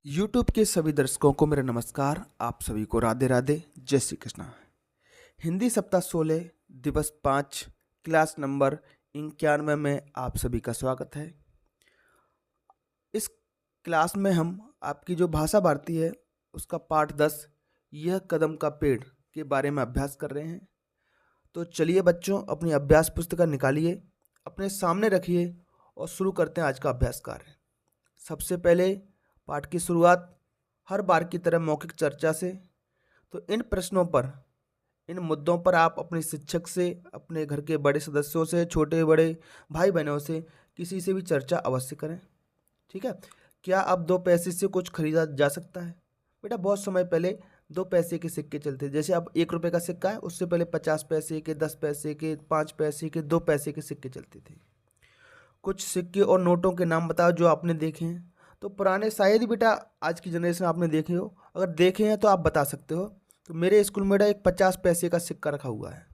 YouTube के सभी दर्शकों को मेरा नमस्कार। आप सभी को राधे राधे, जय श्री कृष्णा। हिंदी सप्ताह 16 दिवस 5 क्लास नंबर 91 में आप सभी का स्वागत है। इस क्लास में हम आपकी जो भाषा भारती है उसका पाठ 10 यह कदम का पेड़ के बारे में अभ्यास कर रहे हैं। तो चलिए बच्चों, अपनी अभ्यास पुस्तिका निकालिए, अपने सामने रखिए और शुरू करते हैं आज का अभ्यास कार्य। सबसे पहले पाठ की शुरुआत हर बार की तरह मौखिक चर्चा से। तो इन प्रश्नों पर, इन मुद्दों पर आप अपने शिक्षक से, अपने घर के बड़े सदस्यों से, छोटे बड़े भाई बहनों से, किसी से भी चर्चा अवश्य करें। ठीक है। क्या अब 2 पैसे से कुछ खरीदा जा सकता है? बेटा बहुत समय पहले 2 पैसे के सिक्के चलते, जैसे अब 1 रुपये का सिक्का है, उससे पहले 50 पैसे के, 10 पैसे के, 5 पैसे के, 2 पैसे के सिक्के चलते थे। कुछ सिक्के और नोटों के नाम बताओ जो आपने देखे हैं। तो पुराने शायद ही बेटा आज की जनरेशन आपने देखे हो, अगर देखे हैं तो आप बता सकते हो। तो मेरे स्कूल में बेटा एक 50 पैसे का सिक्का रखा हुआ है।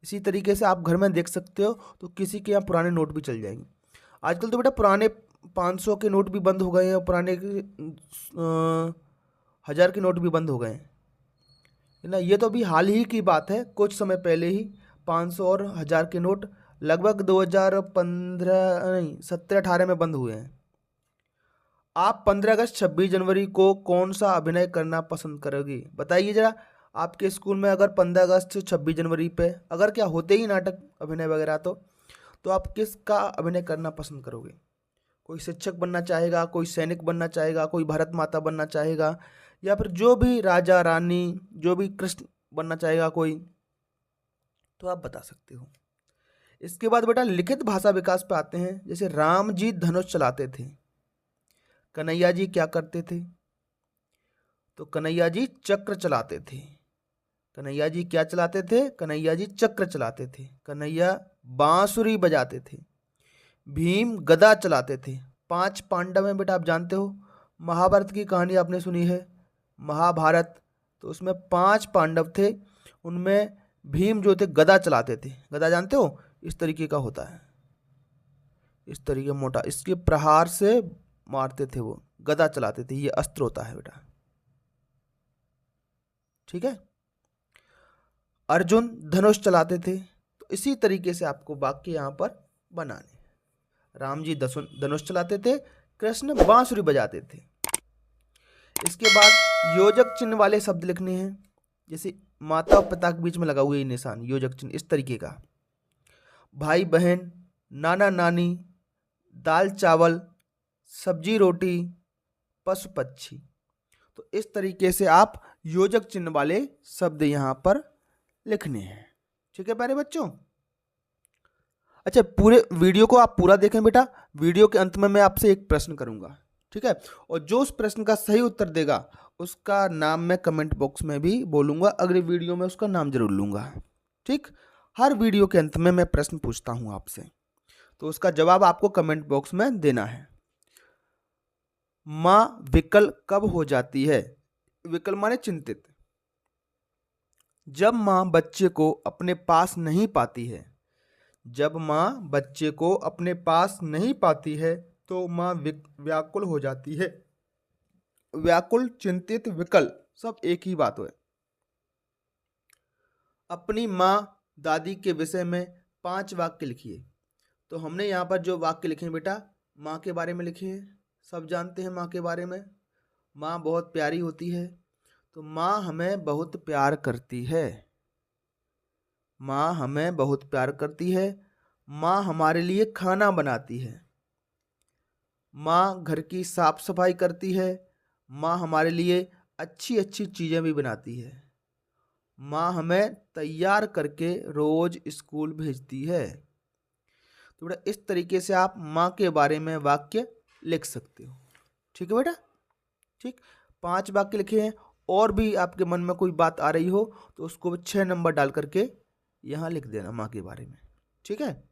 इसी तरीके से आप घर में देख सकते हो, तो किसी के यहाँ पुराने नोट भी चल जाएंगे। आजकल तो बेटा पुराने 500 के नोट भी बंद हो गए हैं और पुराने 1000 के नोट भी बंद हो गए हैं, है ना। ये तो अभी हाल ही की बात है, कुछ समय पहले ही 500 और 1000 के नोट लगभग 2015 नहीं 17-18 में बंद हुए हैं। आप 15 अगस्त 26 जनवरी को कौन सा अभिनय करना पसंद करोगे? बताइए जरा। आपके स्कूल में अगर 15 अगस्त 26 जनवरी पे अगर क्या होते ही नाटक अभिनय वगैरह, तो आप किसका अभिनय करना पसंद करोगे? कोई शिक्षक बनना चाहेगा, कोई सैनिक बनना चाहेगा, कोई भारत माता बनना चाहेगा, या फिर जो भी राजा रानी, जो भी कृष्ण बनना चाहेगा कोई, तो आप बता सकते हो। इसके बाद बेटा लिखित भाषा विकास पे आते हैं। जैसे राम जी धनुष चलाते थे, कन्हैया जी क्या करते थे? तो कन्हैया जी चक्र चलाते थे। कन्हैया जी क्या चलाते थे? कन्हैया जी चक्र चलाते थे। कन्हैया बांसुरी बजाते थे। भीम गदा चलाते थे। 5 पांडव हैं बेटा, आप जानते हो। महाभारत की कहानी आपने सुनी है, महाभारत, तो उसमें 5 पांडव थे, उनमें भीम जो थे गदा चलाते थे। गदा जानते हो, इस तरीके का होता है, इस तरीके मोटा, इसके प्रहार से मारते थे, वो गदा चलाते थे, ये अस्त्र होता है बेटा। ठीक है। अर्जुन धनुष चलाते थे। तो इसी तरीके से आपको वाक्य यहां पर बनाने। राम जी धनुष चलाते थे, कृष्ण बांसुरी बजाते थे। इसके बाद योजक चिन्ह वाले शब्द लिखने हैं। जैसे माता और पिता के बीच में लगा हुआ ये निशान, योजक चिन्ह इस तरीके का। भाई बहन, नाना नानी, दाल चावल, सब्जी रोटी, पशु पक्षी। तो इस तरीके से आप योजक चिन्ह वाले शब्द यहां पर लिखने हैं। ठीक है प्यारे बच्चों। अच्छा, पूरे वीडियो को आप पूरा देखें बेटा। वीडियो के अंत में मैं आपसे एक प्रश्न करूंगा, ठीक है, और जो उस प्रश्न का सही उत्तर देगा उसका नाम मैं कमेंट बॉक्स में भी बोलूंगा, अगले वीडियो में उसका नाम जरूर लूंगा। ठीक। हर वीडियो के अंत में मैं प्रश्न पूछता हूं आपसे, तो उसका जवाब आपको कमेंट बॉक्स में देना है। मां विकल कब हो जाती है? विकल माने चिंतित। जब मां बच्चे को अपने पास नहीं पाती है। जब मां बच्चे को अपने पास नहीं पाती है तो मां व्याकुल हो जाती है। व्याकुल, चिंतित, विकल सब एक ही बात है। अपनी मां दादी के विषय में 5 वाक्य लिखिए। तो हमने यहाँ पर जो वाक्य लिखे हैं बेटा, माँ के बारे में लिखे हैं। सब जानते हैं माँ के बारे में, माँ बहुत प्यारी होती है। तो माँ हमें बहुत प्यार करती है। माँ हमें बहुत प्यार करती है। माँ हमारे लिए खाना बनाती है। माँ घर की साफ सफाई करती है। माँ हमारे लिए अच्छी अच्छी चीज़ें भी बनाती है। माँ हमें तैयार करके रोज स्कूल भेजती है। तो बेटा इस तरीके से आप माँ के बारे में वाक्य लिख सकते हो। ठीक है बेटा। ठीक, 5 वाक्य लिखे हैं। और भी आपके मन में कोई बात आ रही हो तो उसको 6 नंबर डाल करके यहाँ लिख देना माँ के बारे में। ठीक है।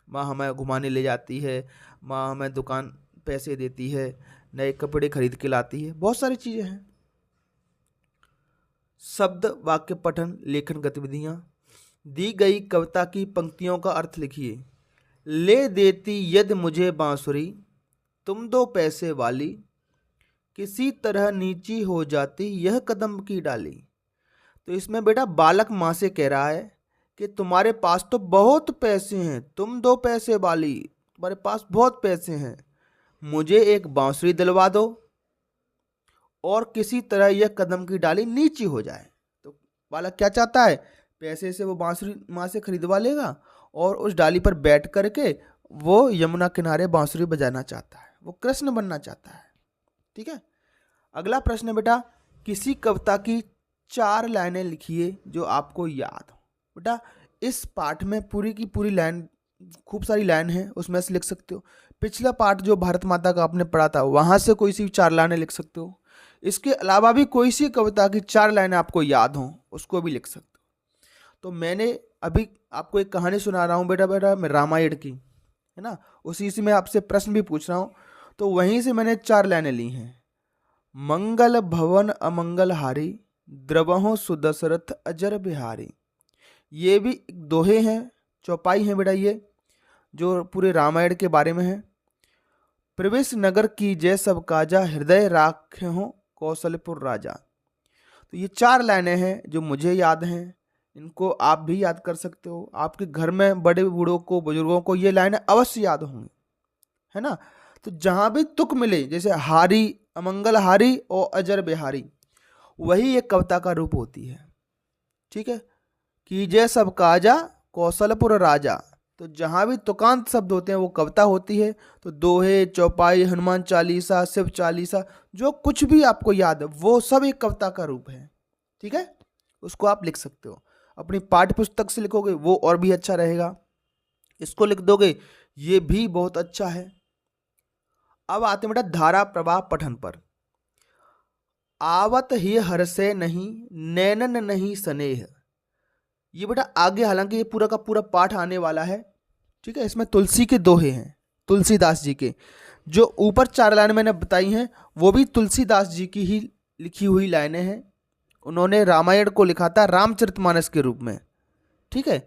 माँ हमें घुमाने ले जाती है, माँ हमें दुकान पैसे देती है, नए कपड़े खरीद के लाती है, बहुत सारी चीज़ें हैं। शब्द वाक्य पठन लेखन गतिविधियाँ। दी गई कविता की पंक्तियों का अर्थ लिखिए। ले देती यदि मुझे बांसुरी, तुम 2 पैसे वाली, किसी तरह नीची हो जाती यह कदम की डाली। तो इसमें बेटा बालक माँ से कह रहा है कि तुम्हारे पास तो बहुत पैसे हैं, तुम 2 पैसे वाली, तुम्हारे पास बहुत पैसे हैं, मुझे एक बांसुरी दिलवा दो और किसी तरह यह कदम की डाली नीची हो जाए। तो बालक क्या चाहता है, पैसे से वो बांसुरी माँ से खरीदवा लेगा और उस डाली पर बैठ करके वो यमुना किनारे बांसुरी बजाना चाहता है, वो कृष्ण बनना चाहता है। ठीक है। अगला प्रश्न है बेटा, किसी कविता की 4 लाइनें लिखिए जो आपको याद हो। बेटा इस पाठ में पूरी की पूरी लाइन, खूब सारी लाइन है, उसमें से लिख सकते हो। पिछला पाठ जो भारत माता का आपने पढ़ा था वहां से कोई सी 4 लाइनें लिख सकते हो। इसके अलावा भी कोई सी कविता की 4 लाइनें आपको याद हो उसको भी लिख सकते हो। तो मैंने अभी आपको एक कहानी सुना रहा हूँ बेटा मैं रामायण की, है ना, उसी से मैं आपसे प्रश्न भी पूछ रहा हूँ। तो वहीं से मैंने 4 लाइनें ली हैं। मंगल भवन अमंगल हारी, द्रवहुँ सुदशरथ अजर बिहारी। ये भी दोहे हैं, चौपाई हैं बेटा, ये जो पूरे रामायण के बारे में है। प्रवेश नगर की जय सब काजा, हृदय राखे हो कौशलपुर राजा। तो ये 4 लाइनें हैं जो मुझे याद हैं, इनको आप भी याद कर सकते हो। आपके घर में बड़े बूढ़ों को, बुजुर्गों को ये लाइनें अवश्य याद होंगी, है ना। तो जहां भी तुक मिले, जैसे हारी, अमंगल हारी और अजर बिहारी, वही एक कविता का रूप होती है। ठीक है। कीजय सब काजा कौशलपुर राजा, तो जहां भी तुकांत शब्द होते हैं वो कविता होती है। तो दोहे, चौपाई, हनुमान चालीसा, शिव चालीसा, जो कुछ भी आपको याद है वो सब एक कविता का रूप है। ठीक है। उसको आप लिख सकते हो। अपनी पाठ्य पुस्तक से लिखोगे वो और भी अच्छा रहेगा, इसको लिख दोगे ये भी बहुत अच्छा है। अब आते हैं बेटा धारा प्रवाह पठन पर। आवत ही हर्षे नहीं, नैनन नहीं स्नेह। ये बेटा आगे हालांकि ये पूरा का पूरा पाठ आने वाला है। ठीक है। इसमें तुलसी के दोहे हैं, तुलसीदास जी के। जो ऊपर 4 लाइनें मैंने बताई हैं वो भी तुलसीदास जी की ही लिखी हुई लाइनें हैं। उन्होंने रामायण को लिखा था रामचरितमानस के रूप में। ठीक है।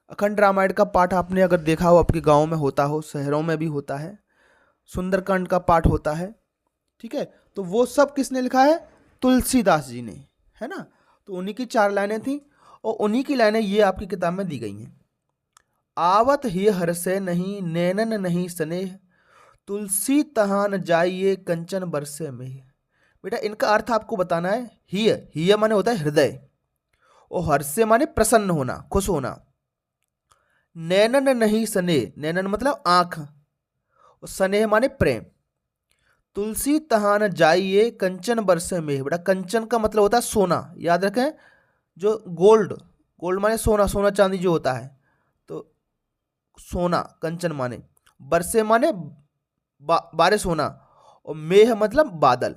अखंड रामायण का पाठ आपने अगर देखा हो, आपके गाँव में होता हो, शहरों में भी होता है, सुंदरकांड का पाठ होता है। ठीक है। तो वो सब किसने लिखा है, तुलसीदास जी ने, है ना। तो उन्हीं की 4 लाइनें थी और उन्हीं की लाइनें ये आपकी किताब में दी गई हैं। आवत ही हर्षे नहीं, नैनन नहीं स्नेह, तुलसी तहान जाइए कंचन बरसे में। बेटा इनका अर्थ आपको बताना है। हिय माने होता है हृदय, और हर्षे माने प्रसन्न होना, खुश होना। नैनन नहीं स्नेह, नैनन मतलब आंख, और स्नेह माने प्रेम। तुलसी तहान जाइए कंचन बरसे में। बेटा कंचन का मतलब होता है सोना, याद रखें, जो गोल्ड, गोल्ड माने सोना, सोना चांदी जो होता है। तो सोना कंचन माने, बरसे माने बारिश होना, और मेह मतलब बादल।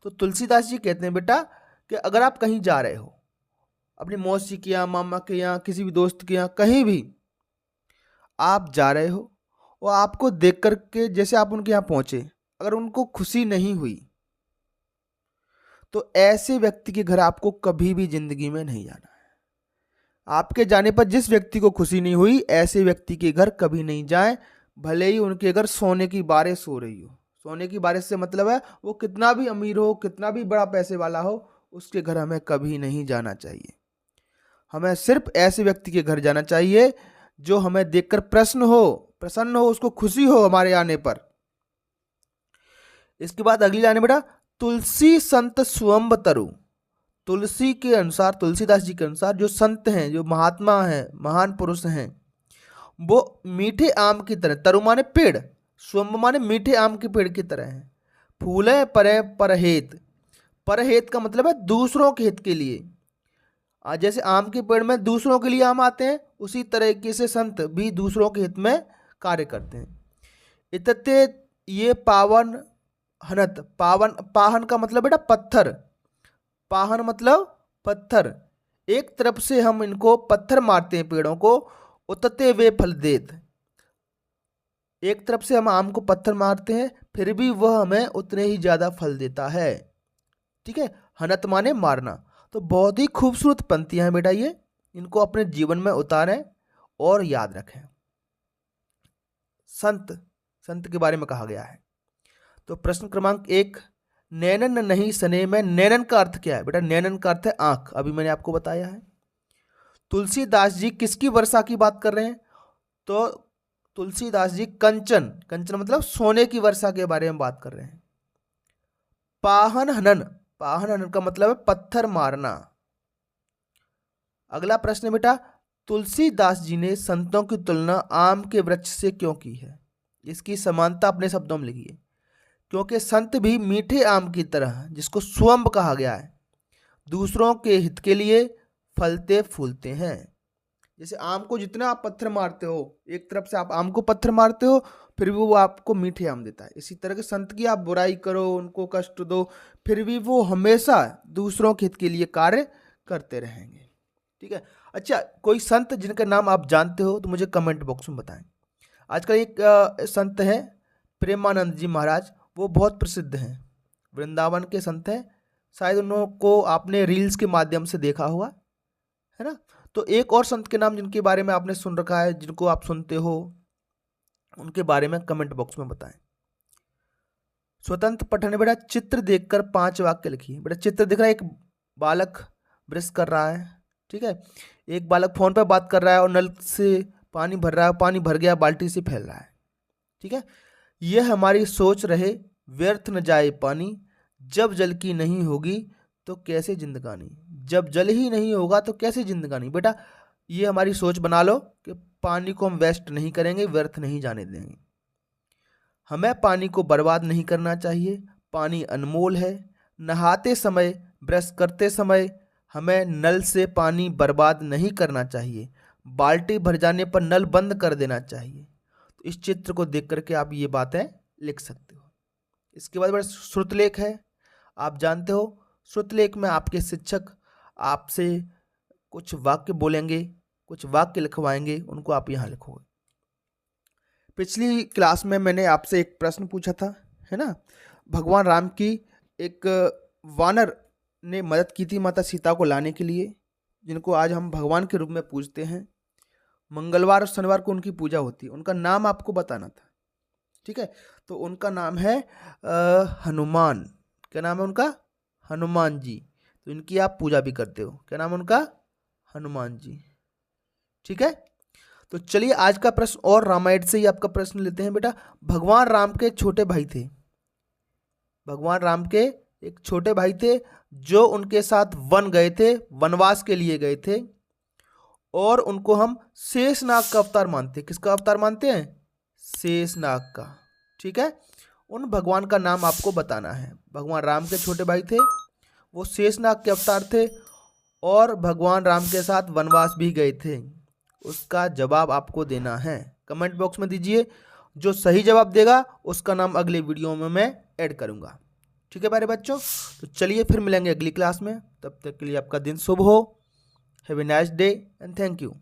तो तुलसीदास जी कहते हैं बेटा कि अगर आप कहीं जा रहे हो, अपनी मौसी के यहाँ, मामा के यहाँ, किसी भी दोस्त के यहाँ, कहीं भी आप जा रहे हो और आपको देख करके जैसे आप उनके यहाँ पहुंचे, अगर उनको खुशी नहीं हुई तो ऐसे व्यक्ति के घर आपको कभी भी जिंदगी में नहीं जाना है। आपके जाने पर जिस व्यक्ति को खुशी नहीं हुई, ऐसे व्यक्ति के घर कभी नहीं जाएं, भले ही उनके घर सोने की बारिश हो रही हो। सोने की बारिश से मतलब है वो कितना भी अमीर हो, कितना भी बड़ा पैसे वाला हो, उसके घर हमें कभी नहीं जाना चाहिए। हमें सिर्फ ऐसे व्यक्ति के घर जाना चाहिए जो हमें देखकर प्रसन्न हो, उसको खुशी हो हमारे आने पर। इसके बाद अगली लाइन बेटा, तुलसी संत स्वयं तरु। तुलसी के अनुसार, तुलसीदास जी के अनुसार जो संत हैं, जो महात्मा हैं, महान पुरुष हैं, वो मीठे आम की तरह, तरु माने पेड़, स्वयं माने मीठे आम के पेड़ की तरह हैं। फूले परे परहेत, परहेत का मतलब है दूसरों के हित के लिए। जैसे आम के पेड़ में दूसरों के लिए आम आते हैं, उसी तरीके से संत भी दूसरों के हित में कार्य करते हैं। इतते ये पावन हनत, पावन, पाहन का मतलब बेटा पत्थर, पाहन मतलब पत्थर। एक तरफ से हम इनको पत्थर मारते हैं पेड़ों को, उतते वे फल देत। एक तरफ से हम आम को पत्थर मारते हैं फिर भी वह हमें उतने ही ज्यादा फल देता है। ठीक है। हनत माने मारना। तो बहुत ही खूबसूरत पंक्तियां हैं बेटा ये, इनको अपने जीवन में उतारें और याद रखें। संत, संत के बारे में कहा गया है। तो प्रश्न क्रमांक 1, नैनन नहीं सने में नैनन का अर्थ क्या है बेटा? नैनन का अर्थ है आंख, अभी मैंने आपको बताया है। तुलसीदास जी किसकी वर्षा की बात कर रहे हैं? तो तुलसीदास जी कंचन, कंचन मतलब सोने की वर्षा के बारे में बात कर रहे हैं। पाहन हनन, पाहन हनन का मतलब है पत्थर मारना। अगला प्रश्न है बेटा, तुलसीदास जी ने संतों की तुलना आम के वृक्ष से क्यों की है? इसकी समानता अपने शब्दों में लिखिए। क्योंकि संत भी मीठे आम की तरह, जिसको स्वयं कहा गया है, दूसरों के हित के लिए फलते फूलते हैं। जैसे आम को जितना आप पत्थर मारते हो, एक तरफ से आप आम को पत्थर मारते हो, फिर भी वो आपको मीठे आम देता है। इसी तरह के संत की आप बुराई करो, उनको कष्ट दो, फिर भी वो हमेशा दूसरों के हित के लिए कार्य करते रहेंगे। ठीक है। अच्छा, कोई संत जिनका नाम आप जानते हो तो मुझे कमेंट बॉक्स में बताएं। आजकल एक संत है प्रेमानंद जी महाराज, वो बहुत प्रसिद्ध हैं, वृंदावन के संत हैं। शायद उनको आपने रील्स के माध्यम से देखा होगा, है ना। तो एक और संत के नाम जिनके बारे में आपने सुन रखा है, जिनको आप सुनते हो, उनके बारे में कमेंट बॉक्स में बताएं। स्वतंत्र पठन बेटा, चित्र देखकर 5 वाक्य लिखिए। बेटा चित्र दिख रहा है, एक बालक ब्रश कर रहा है, ठीक है। एक बालक फोन पर बात कर रहा है और नल से पानी भर रहा है, पानी भर गया, बाल्टी से फैल रहा है, ठीक है। यह हमारी सोच रहे, व्यर्थ न जाए पानी, जब जल की नहीं होगी तो कैसे जिंदगानी। जब जल ही नहीं होगा तो कैसे जिंदगानी। बेटा ये हमारी सोच बना लो कि पानी को हम वेस्ट नहीं करेंगे, व्यर्थ नहीं जाने देंगे। हमें पानी को बर्बाद नहीं करना चाहिए, पानी अनमोल है। नहाते समय, ब्रश करते समय हमें नल से पानी बर्बाद नहीं करना चाहिए। बाल्टी भर जाने पर नल बंद कर देना चाहिए। तो इस चित्र को देख करके आप ये बातें लिख सकते हो। इसके बाद बड़ा श्रुतलेख है, आप जानते हो श्रुतलेख में आपके शिक्षक आपसे कुछ वाक्य बोलेंगे, कुछ वाक्य लिखवाएंगे, उनको आप यहाँ लिखोगे। पिछली क्लास में मैंने आपसे एक प्रश्न पूछा था, है ना। भगवान राम की एक वानर ने मदद की थी माता सीता को लाने के लिए, जिनको आज हम भगवान के रूप में पूजते हैं। मंगलवार और शनिवार को उनकी पूजा होती है। उनका नाम आपको बताना था, ठीक है। तो उनका नाम है हनुमान। क्या नाम है उनका? हनुमान जी। तो इनकी आप पूजा भी करते हो। क्या नाम है उनका? हनुमान जी, ठीक है। तो चलिए आज का प्रश्न और रामायण से ही आपका प्रश्न लेते हैं बेटा। भगवान राम के छोटे भाई थे, भगवान राम के एक छोटे भाई थे जो उनके साथ वन गए थे, वनवास के लिए गए थे, और उनको हम शेषनाग का अवतार मानते हैं। किसका अवतार मानते हैं? शेषनाग का, ठीक है। उन भगवान का नाम आपको बताना है। भगवान राम के छोटे भाई थे, वो शेषनाग के अवतार थे, और भगवान राम के साथ वनवास भी गए थे। उसका जवाब आपको देना है, कमेंट बॉक्स में दीजिए। जो सही जवाब देगा उसका नाम अगले वीडियो में मैं ऐड करूंगा, ठीक है प्यारे बच्चों। तो चलिए फिर मिलेंगे अगली क्लास में, तब तक के लिए आपका दिन शुभ हो। Have a nice day and thank you.